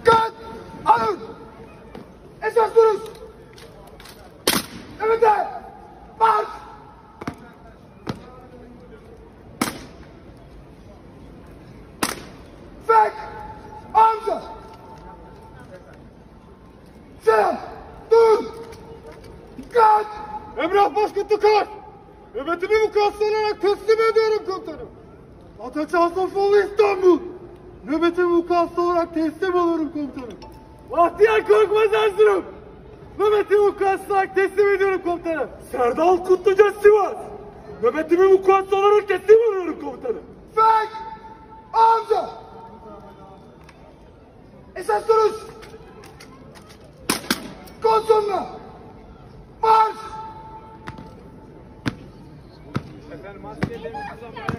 Kalk! Alın! Esas duruş! Evet de! Marş! Fek! Hamza! Selam! Dur! Dikkat! Emrah Başkutukar! Nöbetimi vukuatlı olarak teslim ediyorum komutanım. Ataç Hasafoğlu İstanbul! Nöbetimi vukuatlı olarak teslim alıyorum komutanım. Bahtiyar Korkmaz Erzurum! Nöbetimi vukuatlı olarak teslim ediyorum komutanım. Serdal Kutluca Sivas! Nöbetimi vukuatlı olarak teslim alıyorum komutanım. Fek! Hamza! Esas duruş! Kol sonuna! Marş! Efendim maskelerinizi zamanak